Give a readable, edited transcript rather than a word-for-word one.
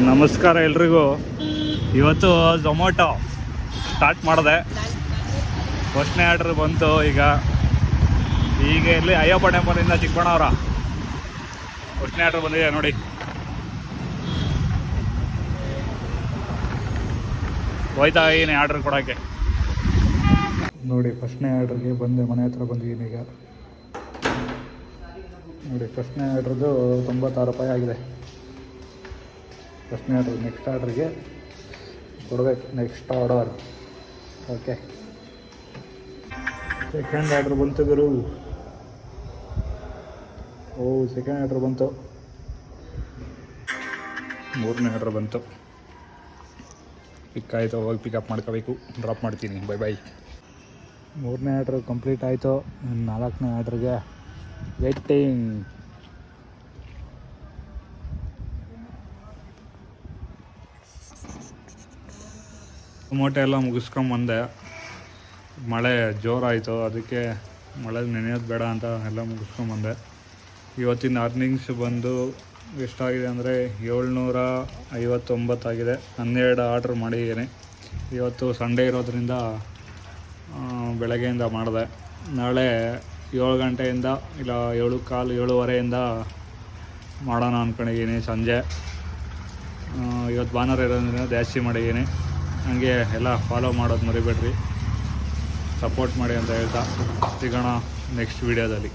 ನಮಸ್ಕಾರ ಎಲ್ರಿಗೂ. ಇವತ್ತು ಝೊಮ್ಯಾಟೊ ಸ್ಟಾರ್ಟ್ ಮಾಡಿದೆ. ಫಸ್ಟ್ನೇ ಆರ್ಡ್ರ್ ಬಂತು. ಈಗ ಇಲ್ಲಿ ಅಯ್ಯಪ್ಪ ಟೆಂಪಲಿಂದ ಚಿಕ್ಕಬಳ್ಳಾಪುರ ಫಸ್ಟ್ನೇ ಆರ್ಡ್ರ್ ಬಂದಿದೆ ನೋಡಿ. ಹೋಯ್ತಾ ಏನು ಆರ್ಡ್ರ್ ಕೊಡೋಕ್ಕೆ ನೋಡಿ. ಫಸ್ಟ್ನೇ ಆರ್ಡ್ರಿಗೆ ಬಂದೆ, ಮನೆ ಹತ್ರ ಬಂದಿದ್ದೀನಿ ಈಗ ನೋಡಿ. ಫಸ್ಟ್ನೇ ಆರ್ಡ್ರದ್ದು 96 ರೂಪಾಯಿ ಆಗಿದೆ. ಫಸ್ಟ್ನೇ ಆರ್ಡ್ರ್. ನೆಕ್ಸ್ಟ್ ಆರ್ಡ್ರಿಗೆ ಕೊಡಬೇಕು. Next order. Okay, second order ಬಂತು ಗುರು. ಸೆಕೆಂಡ್ ಆರ್ಡ್ರ್ ಬಂತು. ಮೂರನೇ ಆರ್ಡ್ರ್ ಬಂತು. ಪಿಕ್ ಆಯಿತು. ಹೋಗಿ ಪಿಕಪ್ ಮಾಡ್ಕೋಬೇಕು. ಡ್ರಾಪ್ ಮಾಡ್ತೀನಿ. Bye bye. ಮೂರನೇ ಆರ್ಡ್ರ್ ಕಂಪ್ಲೀಟ್ ಆಯಿತು. ನಾಲ್ಕನೇ ಆರ್ಡ್ರಿಗೆ ವೇಟಿಂಗ್. ಟೊಮೊಟೊ ಎಲ್ಲ ಮುಗಿಸ್ಕೊಂಬಂದೆ. ಮಳೆ ಜೋರಾಯಿತು, ಅದಕ್ಕೆ ಮಳೆ ನೆನೆಯೋದು ಬೇಡ ಅಂತ ಎಲ್ಲ ಮುಗಿಸ್ಕೊಂಬಂದೆ. ಇವತ್ತಿನ ಅರ್ನಿಂಗ್ಸ್ ಬಂದು ಎಷ್ಟಾಗಿದೆ ಅಂದರೆ 759 ಆಗಿದೆ. 12 ಆರ್ಡ್ರ್ ಮಾಡಿದ್ದೀನಿ. ಇವತ್ತು ಸಂಡೇ ಇರೋದ್ರಿಂದ ಬೆಳಗ್ಗೆಯಿಂದ ಮಾಡಿದೆ. ನಾಳೆ 7 ಗಂಟೆಯಿಂದ ಇಲ್ಲ 7:15 7:15 ಮಾಡೋಣ ಅಂದ್ಕೊಂಡಿದ್ದೀನಿ ಸಂಜೆ. ಇವತ್ತು ಭಾನುವಾರ ಇರೋದ್ರಿಂದ ಜಾಸ್ತಿ ಮಾಡಿದ್ದೀನಿ. ಹಂಗೆ ಎಲ್ಲ ಫಾಲೋ ಮಾಡೋದು ಮರಿಬೇಡ್ರಿ, ಸಪೋರ್ಟ್ ಮಾಡಿ ಅಂತ ಹೇಳ್ತಾ ಸಿಗೋಣ ನೆಕ್ಸ್ಟ್ ವೀಡಿಯೋದಲ್ಲಿ.